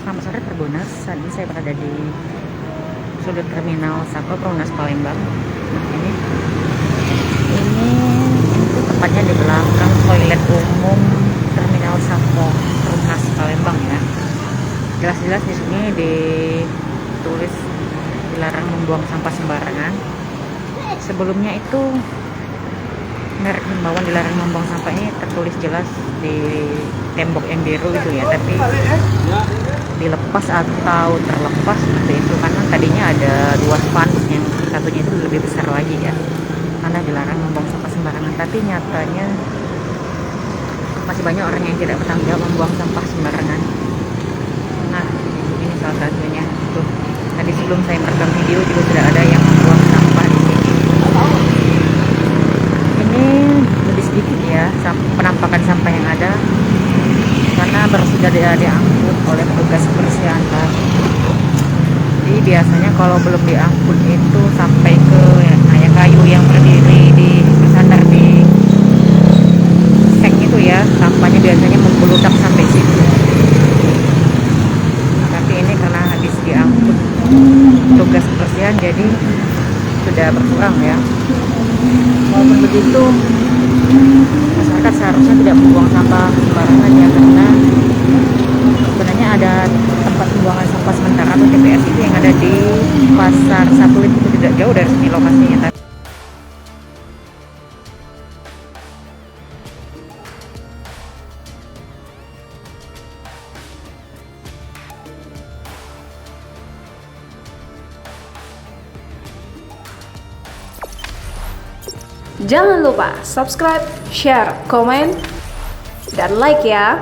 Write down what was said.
Selamat sore Perbonas. Saat ini saya berada di sudut terminal Sako Perumnas Palembang. Nah, ini itu tepatnya di belakang toilet umum terminal Sako Perumnas Palembang ya. Jelas-jelas di sini ditulis dilarang membuang sampah sembarangan. Sebelumnya itu merek himbauan dilarang membuang sampah ini tertulis jelas di tembok yang biru itu ya, tapi dilepas atau terlepas seperti itu karena tadinya ada dua spanduk yang satunya itu lebih besar lagi ya, karena dilarang membuang sampah sembarangan. Tapi nyatanya masih banyak orang yang tidak bertanggung jawab membuang sampah sembarangan. Nah, ini salah satunya tuh. Tadi sebelum saya merekam video juga sudah ada yang membuang sampah di sini. Ini lebih sedikit ya penampakan sampah yang ada karena baru sudah diangkut oleh petugas kebersihan. Jadi biasanya kalau belum diangkut itu sampai ke ya, kayu yang berdiri di bersandar di seng itu ya, sampahnya biasanya membludak sampai situ. Tapi ini karena habis diangkut petugas kebersihan jadi sudah berkurang ya. Walaupun begitu, masyarakat seharusnya tidak membuang sampah sembarangan ya, karena sebenarnya ada tempat pembuangan sampah sementara atau TPS itu yang ada di Pasar Satelit, itu tidak jauh dari sini lokasinya. Jangan lupa subscribe, share, komen, dan like ya.